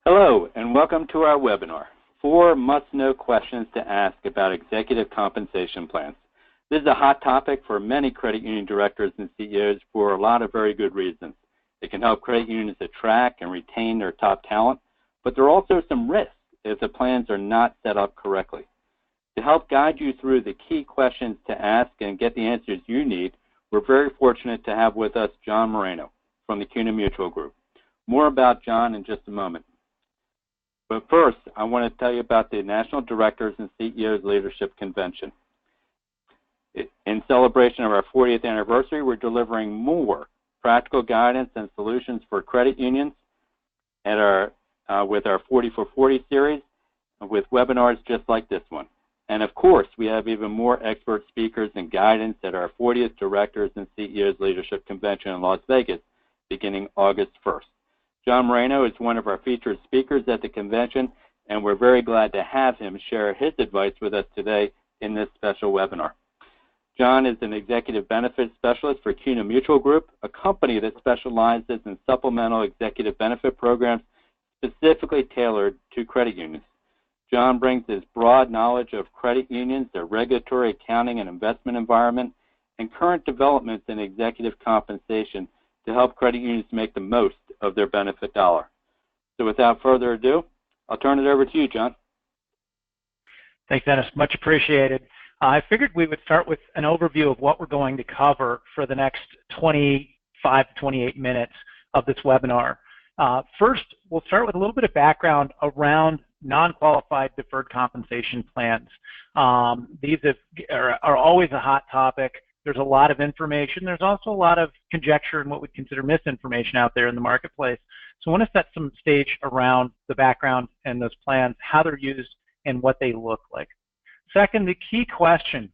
Hello, and welcome to our webinar, 4 must-know questions to ask about executive compensation plans. This is a hot topic for many credit union directors and CEOs for a lot of very good reasons. It can help credit unions attract and retain their top talent, but there are also some risks if the plans are not set up correctly. To help guide you through the key questions to ask and get the answers you need, we're very fortunate to have with us John Moreno from the CUNA Mutual Group. More about John in just a moment. But first, I want to tell you about the National Directors and CEOs Leadership Convention. In celebration of our 40th anniversary, we're delivering more practical guidance and solutions for credit unions at with our 40 for 40 series, with webinars just like this one. And of course, we have even more expert speakers and guidance at our 40th Directors and CEOs Leadership Convention in Las Vegas, beginning August 1st. John Moreno is one of our featured speakers at the convention, and we're very glad to have him share his advice with us today in this special webinar. John is an executive benefits specialist for CUNA Mutual Group, a company that specializes in supplemental executive benefit programs specifically tailored to credit unions. John brings his broad knowledge of credit unions, their regulatory, accounting, and investment environment, and current developments in executive compensation to help credit unions make the most of their benefit dollar. So without further ado, I'll turn it over to you, John. Thanks, Dennis. Much appreciated. I figured we would start with an overview of what we're going to cover for the next 25 to 28 minutes of this webinar. First, we'll start with a little bit of background around non-qualified deferred compensation plans. These are always a hot topic. There's a lot of information. There's also a lot of conjecture and what we'd consider misinformation out there in the marketplace. So I want to set some stage around the background and those plans, how they're used, and what they look like. Second, the key question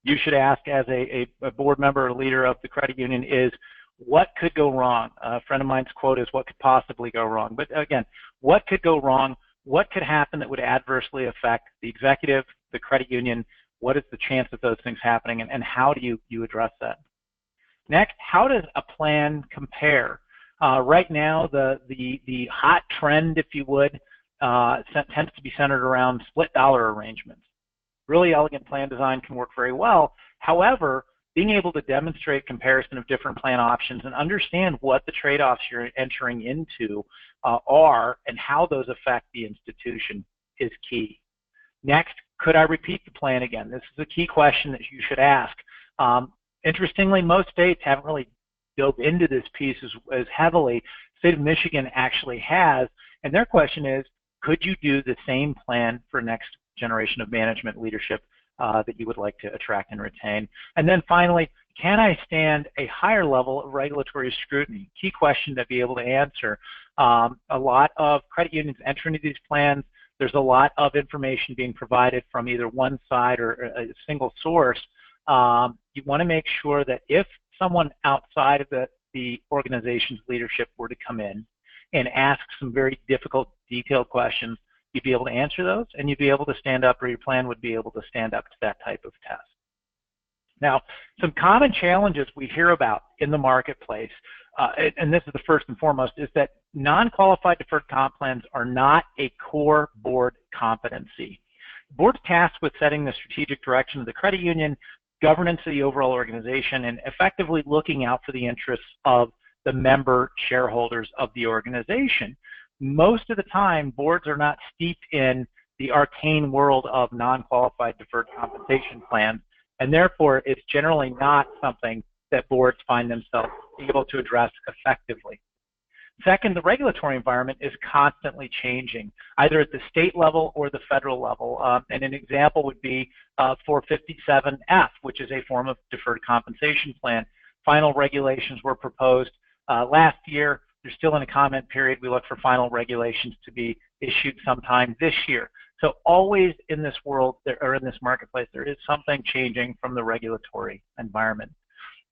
you should ask as a board member or leader of the credit union is, what could go wrong? A friend of mine's quote is, what could possibly go wrong? But again, what could go wrong? What could happen that would adversely affect the executive, the credit union? What is the chance of those things happening, and how do you address that? Next, how does a plan compare? Right now, the hot trend, if you would, tends to be centered around split dollar arrangements. Really elegant plan design can work very well. However, being able to demonstrate comparison of different plan options and understand what the trade-offs you're entering into are and how those affect the institution is key. Next, could I repeat the plan again? This is a key question that you should ask. Interestingly, most states haven't really dove into this piece as heavily. The state of Michigan actually has, and their question is, could you do the same plan for next generation of management leadership that you would like to attract and retain? And then finally, can I stand a higher level of regulatory scrutiny? Key question to be able to answer. A lot of credit unions enter into these plans. There's a lot of information being provided from either one side or a single source. You want to make sure that if someone outside of the organization's leadership were to come in and ask some very difficult, detailed questions, you'd be able to answer those, and you'd be able to stand up, or your plan would be able to stand up to that type of test. Now, some common challenges we hear about in the marketplace, and this is the first and foremost, is that non-qualified deferred comp plans are not a core board competency. The board's tasked with setting the strategic direction of the credit union, governance of the overall organization, and effectively looking out for the interests of the member shareholders of the organization. Most of the time, boards are not steeped in the arcane world of non-qualified deferred compensation plans, and therefore it's generally not something that boards find themselves able to address effectively. Second, the regulatory environment is constantly changing, either at the state level or the federal level. And an example would be 457F, which is a form of deferred compensation plan. Final regulations were proposed last year. They're still in a comment period. We look for final regulations to be issued sometime this year. So always in this world, or in this marketplace, there is something changing from the regulatory environment.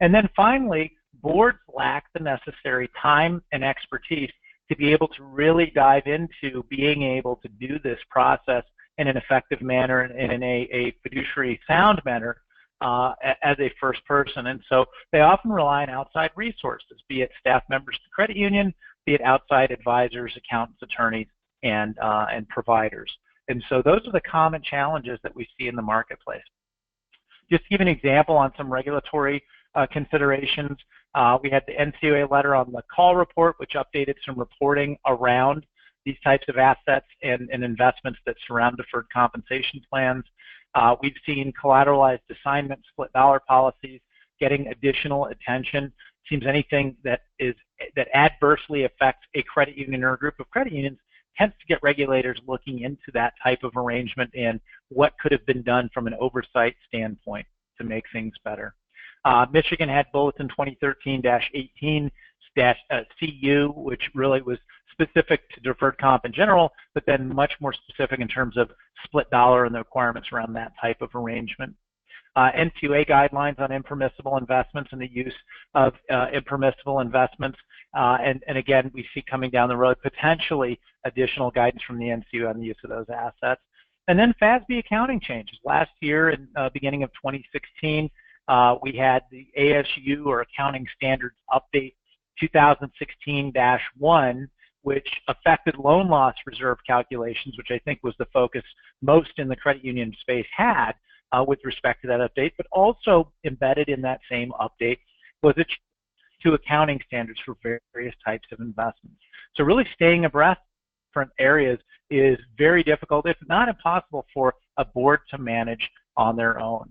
And then finally, boards lack the necessary time and expertise to be able to really dive into being able to do this process in an effective manner and in a fiduciary sound manner as a first person. And so they often rely on outside resources, be it staff members of the credit union, be it outside advisors, accountants, attorneys, and providers. And so those are the common challenges that we see in the marketplace. Just to give an example on some regulatory considerations, we had the NCUA letter on the call report, which updated some reporting around these types of assets and investments that surround deferred compensation plans. We've seen collateralized assignment split dollar policies getting additional attention. Seems anything that adversely affects a credit union or a group of credit unions tends to get regulators looking into that type of arrangement and what could have been done from an oversight standpoint to make things better. Michigan had Bulletin 2013-18 CU, which really was specific to deferred comp in general, but then much more specific in terms of split dollar and the requirements around that type of arrangement. NQA guidelines on impermissible investments and the use of impermissible investments. And again, we see coming down the road potentially additional guidance from the NCUA on the use of those assets. And then FASB accounting changes. Last year, in beginning of 2016, we had the ASU, or Accounting Standards Update 2016-1, which affected loan loss reserve calculations, which I think was the focus most in the credit union space had with respect to that update, but also embedded in that same update was a to accounting standards for various types of investments. So really staying abreast of different areas is very difficult, if not impossible, for a board to manage on their own.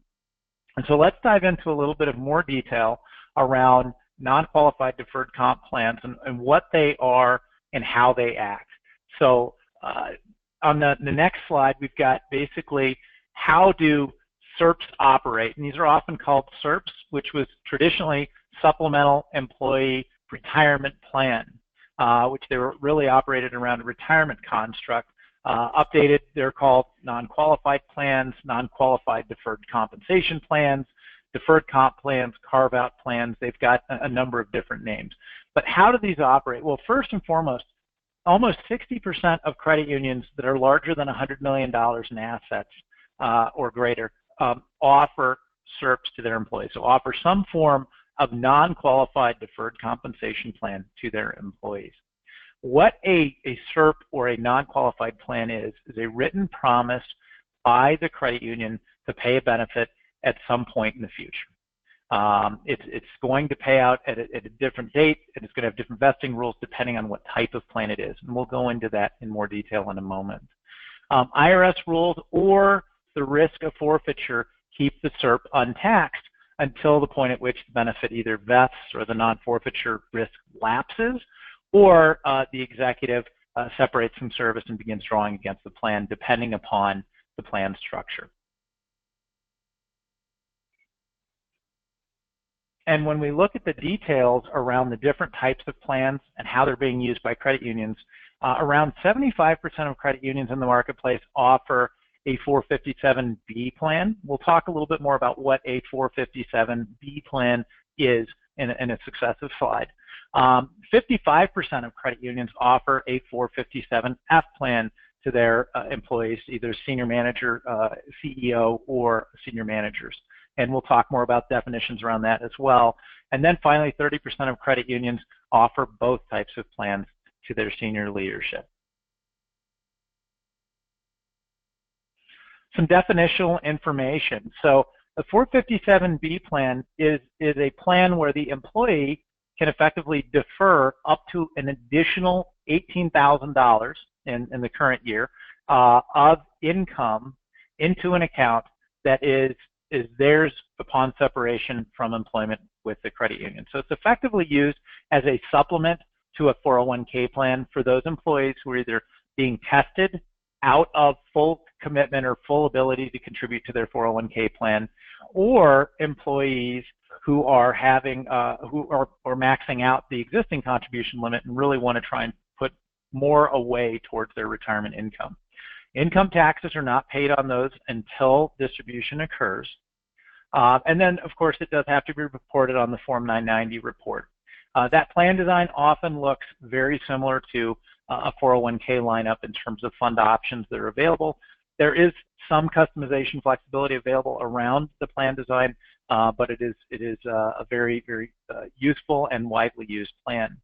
And so let's dive into a little bit of more detail around non-qualified deferred comp plans and what they are and how they act. So on the next slide, we've got basically how do SERPs operate, and these are often called SERPs, which was traditionally Supplemental Employee Retirement Plan, which they were really operated around a retirement construct. Updated, they're called non-qualified plans, non-qualified deferred compensation plans, deferred comp plans, carve-out plans. They've got a number of different names. But how do these operate? Well, first and foremost, almost 60% of credit unions that are larger than $100 million in assets or greater offer SERPs to their employees, so offer some form of non-qualified deferred compensation plan to their employees. What a SERP or a non-qualified plan is a written promise by the credit union to pay a benefit at some point in the future. It's going to pay out at a different date, and it's going to have different vesting rules depending on what type of plan it is, and we'll go into that in more detail in a moment. IRS rules or the risk of forfeiture keep the SERP untaxed until the point at which the benefit either vests or the non-forfeiture risk lapses, or the executive separates from service and begins drawing against the plan, depending upon the plan structure. And when we look at the details around the different types of plans and how they're being used by credit unions, around 75% of credit unions in the marketplace offer a 457B plan. We'll talk a little bit more about what a 457B plan is in a successive slide. 55% of credit unions offer a 457F plan to their employees, either senior manager, CEO, or senior managers. And we'll talk more about definitions around that as well. And then finally, 30% of credit unions offer both types of plans to their senior leadership. Some definitional information. So the 457B plan is a plan where the employee can effectively defer up to an additional $18,000 in the current year of income into an account that is theirs upon separation from employment with the credit union. So it's effectively used as a supplement to a 401k plan for those employees who are either being tested out of full commitment or full ability to contribute to their 401k plan, or employees who are having who are maxing out the existing contribution limit and really want to try and put more away towards their retirement income. Income taxes are not paid on those until distribution occurs. And then, of course, it does have to be reported on the Form 990 report. That plan design often looks very similar to a 401k lineup in terms of fund options that are available. There is some customization flexibility available around the plan design, but it is a very, very useful and widely used plan.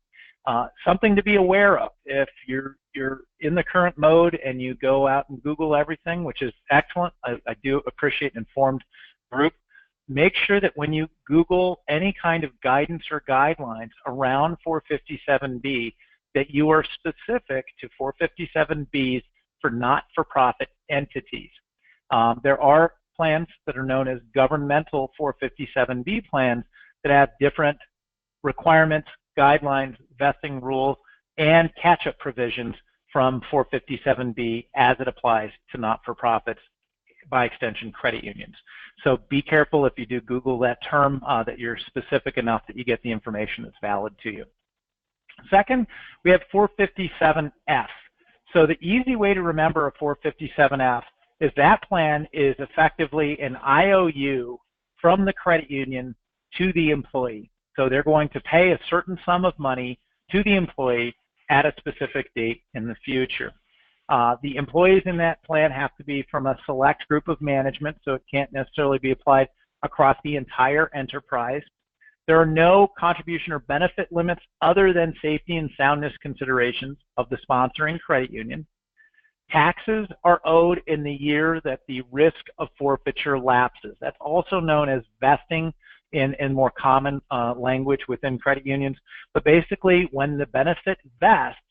Something to be aware of if you're in the current mode and you go out and Google everything, which is excellent. I do appreciate an informed group. Make sure that when you Google any kind of guidance or guidelines around 457B, that you are specific to 457Bs for not-for-profit entities. There are plans that are known as governmental 457B plans that have different requirements, guidelines, vesting rules, and catch-up provisions from 457B as it applies to not-for-profits, by extension credit unions. So be careful if you do Google that term that you're specific enough that you get the information that's valid to you. Second, we have 457F. So the easy way to remember a 457F is that plan is effectively an IOU from the credit union to the employee. So they're going to pay a certain sum of money to the employee at a specific date in the future. The employees in that plan have to be from a select group of management, so it can't necessarily be applied across the entire enterprise. There are no contribution or benefit limits other than safety and soundness considerations of the sponsoring credit union. Taxes are owed in the year that the risk of forfeiture lapses. That's also known as vesting in more common language within credit unions. But basically, when the benefit vests,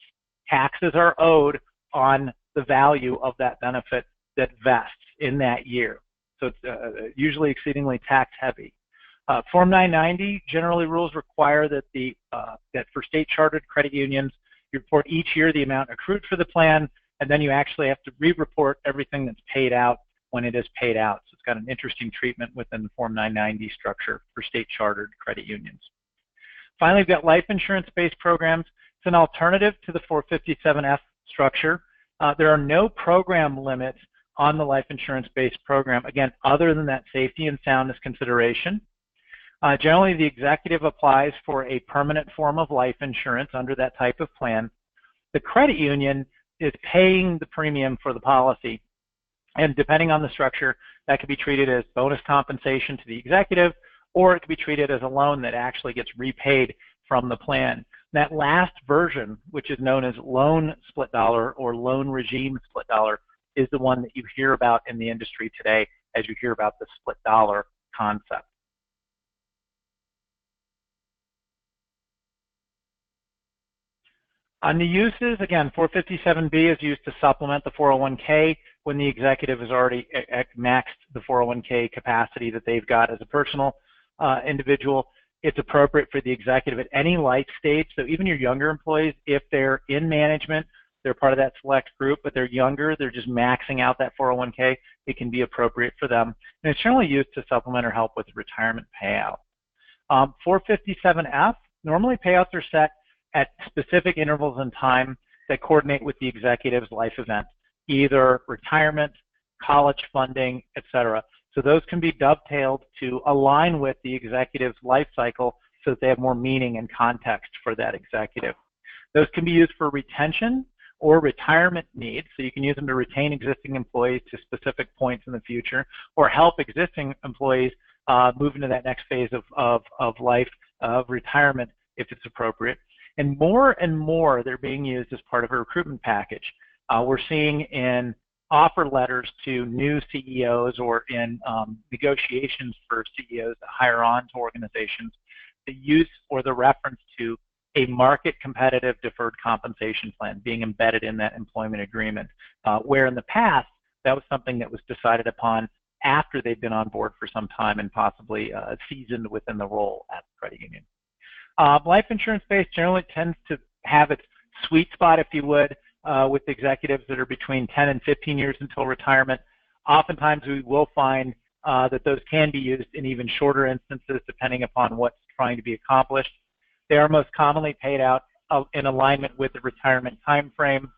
taxes are owed on the value of that benefit that vests in that year. So it's usually exceedingly tax heavy. Form 990 generally rules require that that for state chartered credit unions, you report each year the amount accrued for the plan, and then you actually have to re-report everything that's paid out when it is paid out. So it's got an interesting treatment within the Form 990 structure for state chartered credit unions. Finally, we've got life insurance-based programs. It's an alternative to the 457F structure. There are no program limits on the life insurance-based program, again, other than that safety and soundness consideration. Generally, the executive applies for a permanent form of life insurance under that type of plan. The credit union is paying the premium for the policy, and depending on the structure, that could be treated as bonus compensation to the executive, or it could be treated as a loan that actually gets repaid from the plan. That last version, which is known as loan split dollar or loan regime split dollar, is the one that you hear about in the industry today as you hear about the split dollar concept. On the uses, again, 457B is used to supplement the 401k when the executive has already maxed the 401k capacity that they've got as a personal individual. It's appropriate for the executive at any life stage. So even your younger employees, if they're in management, they're part of that select group, but they're younger, they're just maxing out that 401k, it can be appropriate for them. And it's generally used to supplement or help with retirement payout. 457F, normally payouts are set at specific intervals in time that coordinate with the executive's life event, either retirement, college funding, etc. So those can be dovetailed to align with the executive's life cycle so that they have more meaning and context for that executive. Those can be used for retention or retirement needs, so you can use them to retain existing employees to specific points in the future, or help existing employees move into that next phase of life, of retirement, if it's appropriate. And more, they're being used as part of a recruitment package. We're seeing in offer letters to new CEOs or in negotiations for CEOs that hire on to organizations, the use or the reference to a market competitive deferred compensation plan being embedded in that employment agreement, where in the past that was something that was decided upon after they've been on board for some time and possibly seasoned within the role at the credit union. Life insurance base generally tends to have its sweet spot, if you would, with executives that are between 10 and 15 years until retirement. Oftentimes we will find that those can be used in even shorter instances depending upon what's trying to be accomplished. They are most commonly paid out in alignment with the retirement time frame.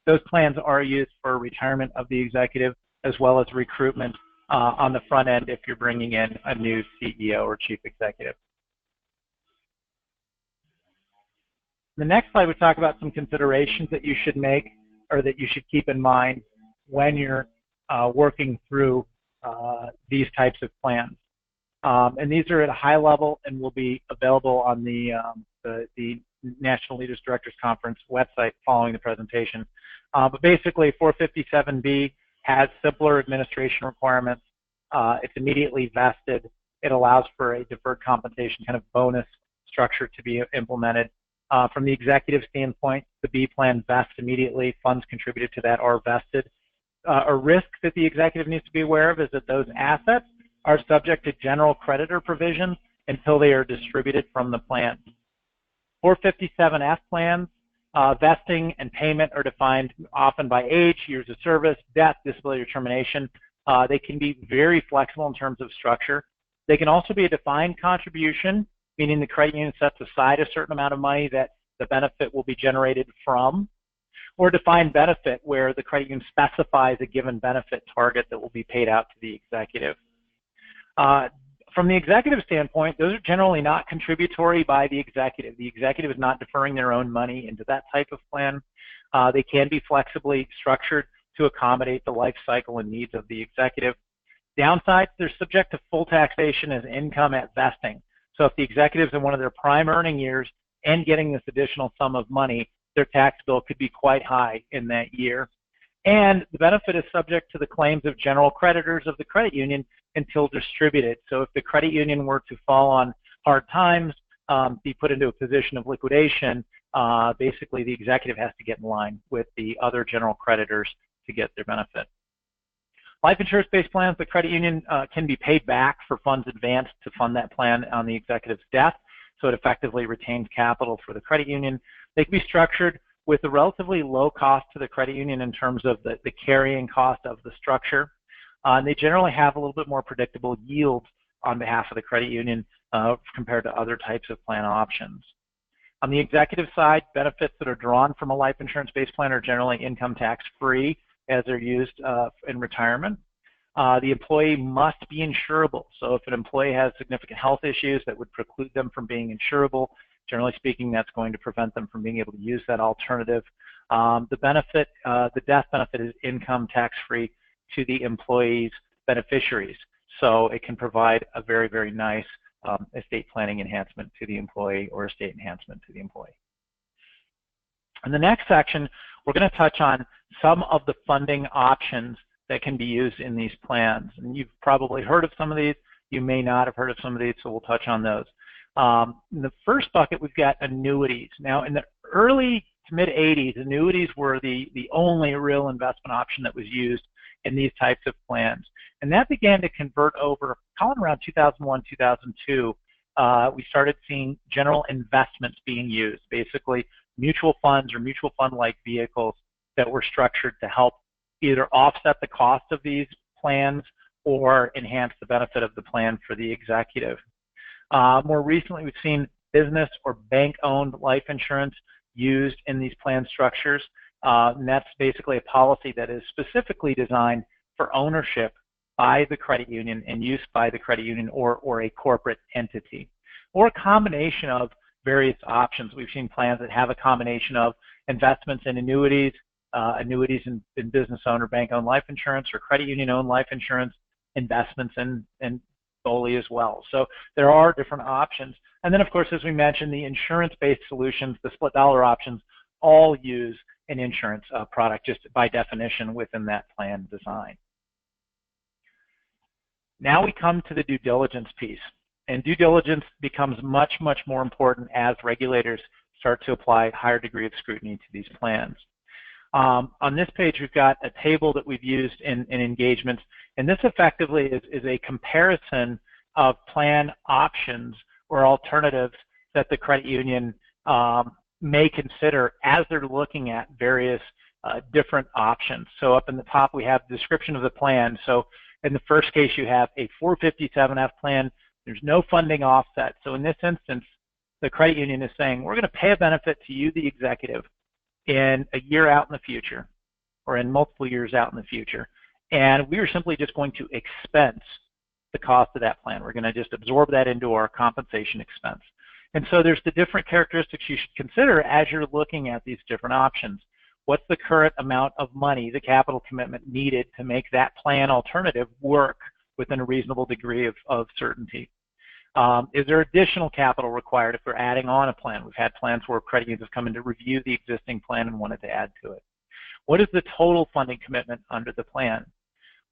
Those plans are used for retirement of the executive as well as recruitment on the front end if you're bringing in a new CEO or chief executive. The next slide, we talk about some considerations that you should make or that you should keep in mind when you're working through these types of plans. And these are at a high level and will be available on the the National Leaders Directors Conference website following the presentation. But basically, 457B has simpler administration requirements. It's immediately vested. It allows for a deferred compensation kind of bonus structure to be implemented. From the executive standpoint, the B plan vests immediately. Funds contributed to that are vested. A risk that the executive needs to be aware of is that those assets are subject to general creditor provisions until they are distributed from the plan. 457F plans, vesting and payment are defined often by age, years of service, death, disability, or termination. They can be very flexible in terms of structure. They can also be a defined contribution, meaning the credit union sets aside a certain amount of money that the benefit will be generated from, or defined benefit where the credit union specifies a given benefit target that will be paid out to the executive. From the executive standpoint, those are generally not contributory by the executive. The executive is not deferring their own money into that type of plan. They can be flexibly structured to accommodate the life cycle and needs of the executive. Downsides, they're subject to full taxation as income at vesting. So if the executive's in one of their prime earning years and getting this additional sum of money, their tax bill could be quite high in that year. And the benefit is subject to the claims of general creditors of the credit union until distributed. So if the credit union were to fall on hard times, be put into a position of liquidation, basically the executive has to get in line with the other general creditors to get their benefit. Life insurance-based plans, the credit union can be paid back for funds advanced to fund that plan on the executive's death, so it effectively retains capital for the credit union. They can be structured with a relatively low cost to the credit union in terms of the carrying cost of the structure. And they generally have a little bit more predictable yields on behalf of the credit union compared to other types of plan options. On the executive side, benefits that are drawn from a life insurance-based plan are generally income tax-free as they're used in retirement. The employee must be insurable. So if an employee has significant health issues that would preclude them from being insurable, generally speaking, that's going to prevent them from being able to use that alternative. The benefit, the death benefit is income tax-free to the employee's beneficiaries. So it can provide a very, very nice estate planning enhancement to the employee or estate enhancement to the employee. In the next section, we're going to touch on some of the funding options that can be used in these plans. And you've probably heard of some of these. You may not have heard of some of these, so we'll touch on those. In the first bucket, we've got annuities. Now, in the early to mid-'80s, annuities were the only real investment option that was used in these types of plans. And that began to convert over, calling around 2001, 2002, we started seeing general investments being used, basically mutual funds or mutual fund-like vehicles that were structured to help either offset the cost of these plans or enhance the benefit of the plan for the executive. More recently, we've seen business or bank-owned life insurance used in these plan structures. And that's basically a policy that is specifically designed for ownership by the credit union and use by the credit union or a corporate entity, or a combination of various options. We've seen plans that have a combination of investments in annuities, annuities in business owned or bank-owned life insurance, or credit union-owned life insurance, investments in BOLI as well. So there are different options. And then, of course, as we mentioned, the insurance-based solutions, the split dollar options, all use an insurance product just by definition within that plan design. Now we come to the due diligence piece. And due diligence becomes much, much more important as regulators start to apply a higher degree of scrutiny to these plans. On this page, we've got a table that we've used in engagements, and this effectively is a comparison of plan options or alternatives that the credit union may consider as they're looking at various different options. So up in the top, we have the description of the plan. So in the first case, you have a 457F plan. There's no funding offset. So in this instance, the credit union is saying, we're going to pay a benefit to you, the executive, in a year out in the future, or in multiple years out in the future. And we are simply just going to expense the cost of that plan. We're going to just absorb that into our compensation expense. And so there's the different characteristics you should consider as you're looking at these different options. What's the current amount of money, the capital commitment needed to make that plan alternative work within a reasonable degree of certainty? Is there additional capital required if we're adding on a plan? We've had plans where credit unions have come in to review the existing plan and wanted to add to it. What is the total funding commitment under the plan?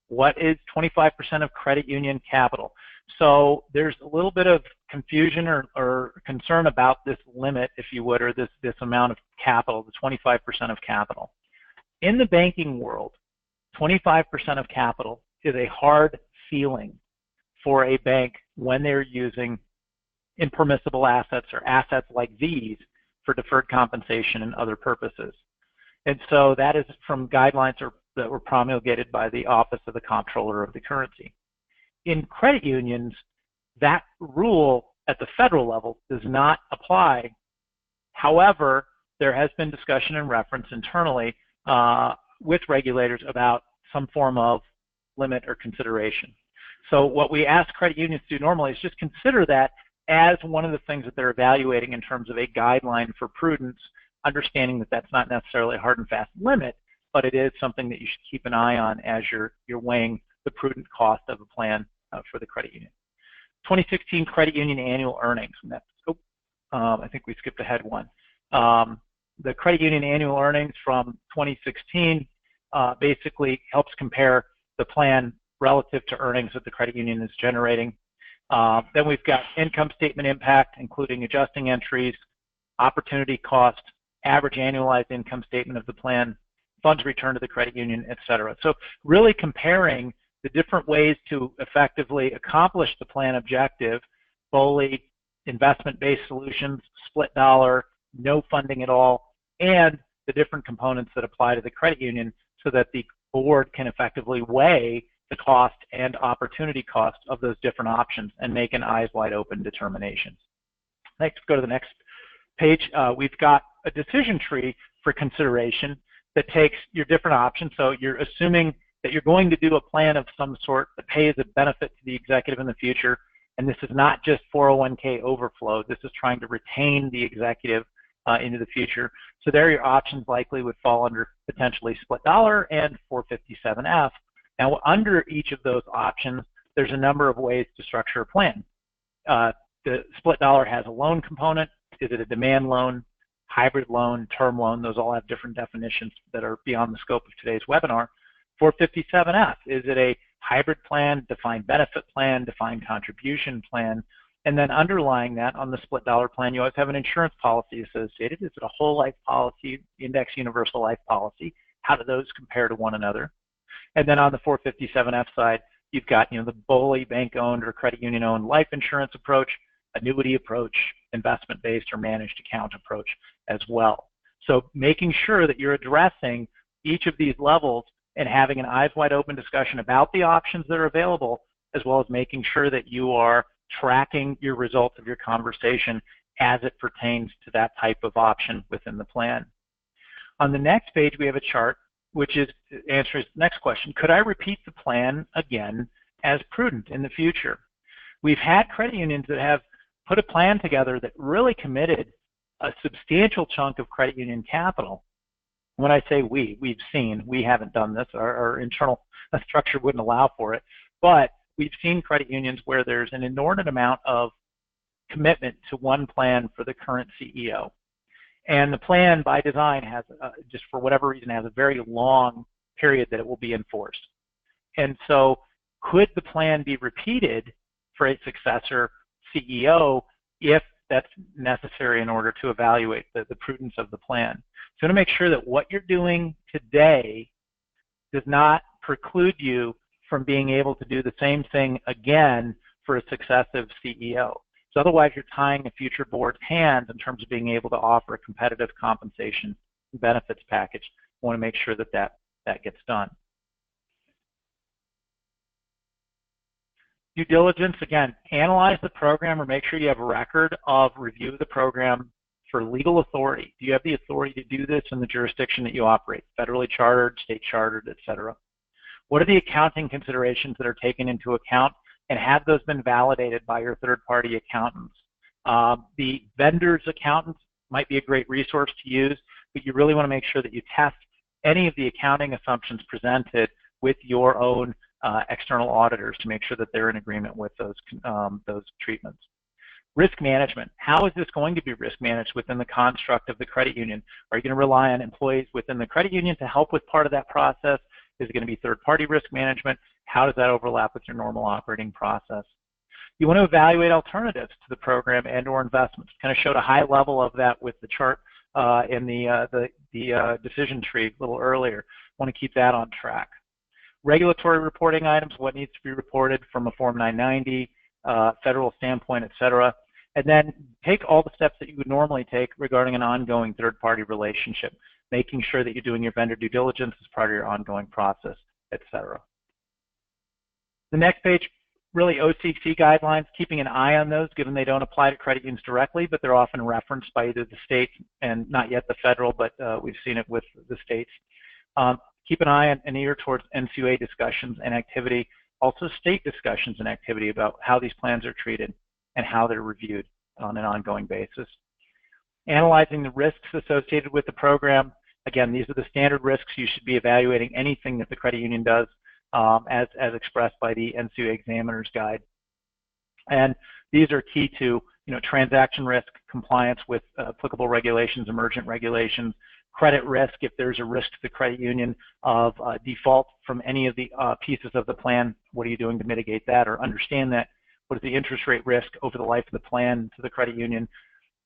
What is 25% of credit union capital? So there's a little bit of confusion or concern about this limit, if you would, or this amount of capital, the 25% of capital. In the banking world, 25% of capital is a hard ceiling for a bank when they're using impermissible assets or assets like these for deferred compensation and other purposes. And so that is from guidelines that were promulgated by the Office of the Comptroller of the Currency. In credit unions, that rule at the federal level does not apply. However, there has been discussion and reference internally with regulators about some form of limit or consideration. So what we ask credit unions to do normally is just consider that as one of the things that they're evaluating in terms of a guideline for prudence, understanding that that's not necessarily a hard and fast limit, but it is something that you should keep an eye on as you're weighing the prudent cost of a plan for the credit union. 2016 credit union annual earnings. And that's, I think we skipped ahead one. The credit union annual earnings from 2016 basically helps compare the plan relative to earnings that the credit union is generating. Then we've got income statement impact, including adjusting entries, opportunity cost, average annualized income statement of the plan, funds returned to the credit union, et cetera. So really comparing the different ways to effectively accomplish the plan objective, BOLI, investment-based solutions, split dollar, no funding at all, and the different components that apply to the credit union so that the board can effectively weigh the cost and opportunity cost of those different options and make an eyes wide open determination. Let's go to the next page. We've got a decision tree for consideration that takes your different options. So you're assuming that you're going to do a plan of some sort that pays a benefit to the executive in the future. And this is not just 401k overflow. This is trying to retain the executive into the future. So there your options likely would fall under potentially split dollar and 457F. Now under each of those options, there's a number of ways to structure a plan. The split dollar has a loan component. Is it a demand loan, hybrid loan, term loan? Those all have different definitions that are beyond the scope of today's webinar. 457F, is it a hybrid plan, defined benefit plan, defined contribution plan? And then underlying that on the split dollar plan, you always have an insurance policy associated. Is it a whole life policy, index universal life policy? How do those compare to one another? And then on the 457F side, you've got the BOLI, bank-owned or credit union-owned life insurance approach, annuity approach, investment-based or managed account approach as well. So making sure that you're addressing each of these levels and having an eyes wide open discussion about the options that are available, as well as making sure that you are tracking your results of your conversation as it pertains to that type of option within the plan. On the next page, we have a chart which answers the next question. Could I repeat the plan again as prudent in the future? We've had credit unions that have put a plan together that really committed a substantial chunk of credit union capital. When I say we've seen, we haven't done this, our internal structure wouldn't allow for it, but we've seen credit unions where there's an inordinate amount of commitment to one plan for the current CEO. And the plan by design has, just for whatever reason, has a very long period that it will be enforced. And so could the plan be repeated for a successor CEO if that's necessary in order to evaluate the prudence of the plan? So to make sure that what you're doing today does not preclude you from being able to do the same thing again for a successive CEO. So otherwise you're tying a future board's hands in terms of being able to offer a competitive compensation and benefits package. We want to make sure that that gets done. Due diligence, again, analyze the program or make sure you have a record of review of the program for legal authority. Do you have the authority to do this in the jurisdiction that you operate, federally chartered, state chartered, et cetera? What are the accounting considerations that are taken into account, and have those been validated by your third-party accountants? The vendor's accountants might be a great resource to use, but you really want to make sure that you test any of the accounting assumptions presented with your own external auditors to make sure that they're in agreement with those treatments. Risk management. How is this going to be risk managed within the construct of the credit union? Are you going to rely on employees within the credit union to help with part of that process? Is it going to be third-party risk management? How does that overlap with your normal operating process? You want to evaluate alternatives to the program and/or investments. Kind of showed a high level of that with the chart in the decision tree a little earlier. Want to keep that on track. Regulatory reporting items, what needs to be reported from a Form 990, federal standpoint, et cetera. And then take all the steps that you would normally take regarding an ongoing third-party relationship, making sure that you're doing your vendor due diligence as part of your ongoing process, et cetera. The next page, really OCC guidelines, keeping an eye on those, given they don't apply to credit unions directly, but they're often referenced by either the states and not yet the federal, but we've seen it with the states. Keep an eye and an ear towards NCUA discussions and activity, also state discussions and activity about how these plans are treated and how they're reviewed on an ongoing basis. Analyzing the risks associated with the program. Again, these are the standard risks. You should be evaluating anything that the credit union does as expressed by the NCUA Examiner's Guide. And these are key to transaction risk, compliance with applicable regulations, emergent regulations, credit risk, if there's a risk to the credit union of default from any of the pieces of the plan, what are you doing to mitigate that or understand that? What is the interest rate risk over the life of the plan to the credit union?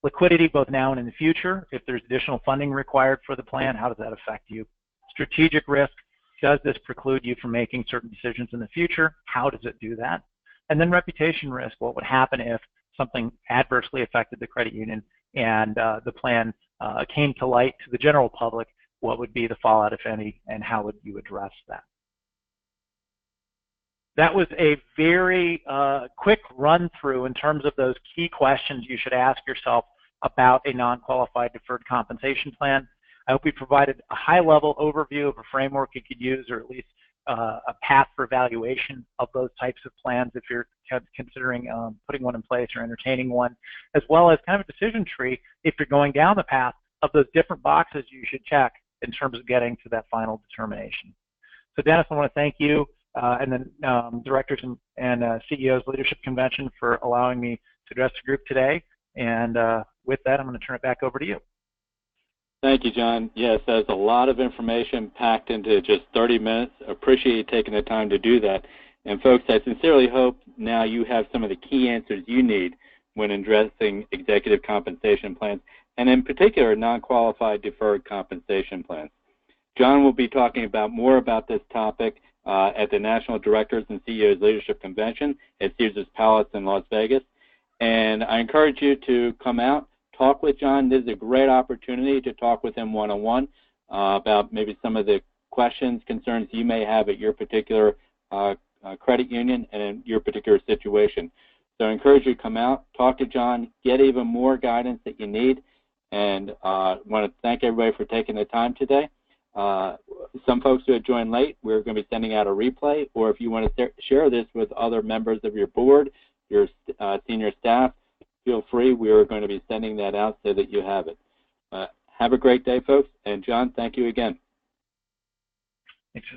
Liquidity, both now and in the future. If there's additional funding required for the plan, how does that affect you? Strategic risk, does this preclude you from making certain decisions in the future? How does it do that? And then reputation risk, what would happen if something adversely affected the credit union and the plan came to light to the general public? What would be the fallout, if any, and how would you address that? That was a very quick run through in terms of those key questions you should ask yourself about a non-qualified deferred compensation plan. I hope we provided a high-level overview of a framework you could use, or at least a path for evaluation of those types of plans if you're considering putting one in place or entertaining one, as well as kind of a decision tree if you're going down the path of those different boxes you should check in terms of getting to that final determination. So Dennis, I want to thank you and then Directors and CEOs Leadership Convention for allowing me to address the group today. And with that, I'm going to turn it back over to you. Thank you, John. Yes, there's a lot of information packed into just 30 minutes. Appreciate you taking the time to do that. And folks, I sincerely hope now you have some of the key answers you need when addressing executive compensation plans, and in particular, non-qualified deferred compensation plans. John will be talking more about this topic at the National Directors and CEOs Leadership Convention at Caesars Palace in Las Vegas. And I encourage you to come out, talk with John. This is a great opportunity to talk with him one-on-one about maybe some of the questions, concerns you may have at your particular credit union and in your particular situation. So I encourage you to come out, talk to John, get even more guidance that you need, and I want to thank everybody for taking the time today. Some folks who have joined late, we're going to be sending out a replay, or if you want to share this with other members of your board, your senior staff, feel free. We are going to be sending that out so that you have it. Have a great day, folks. And John, thank you again. Thanks.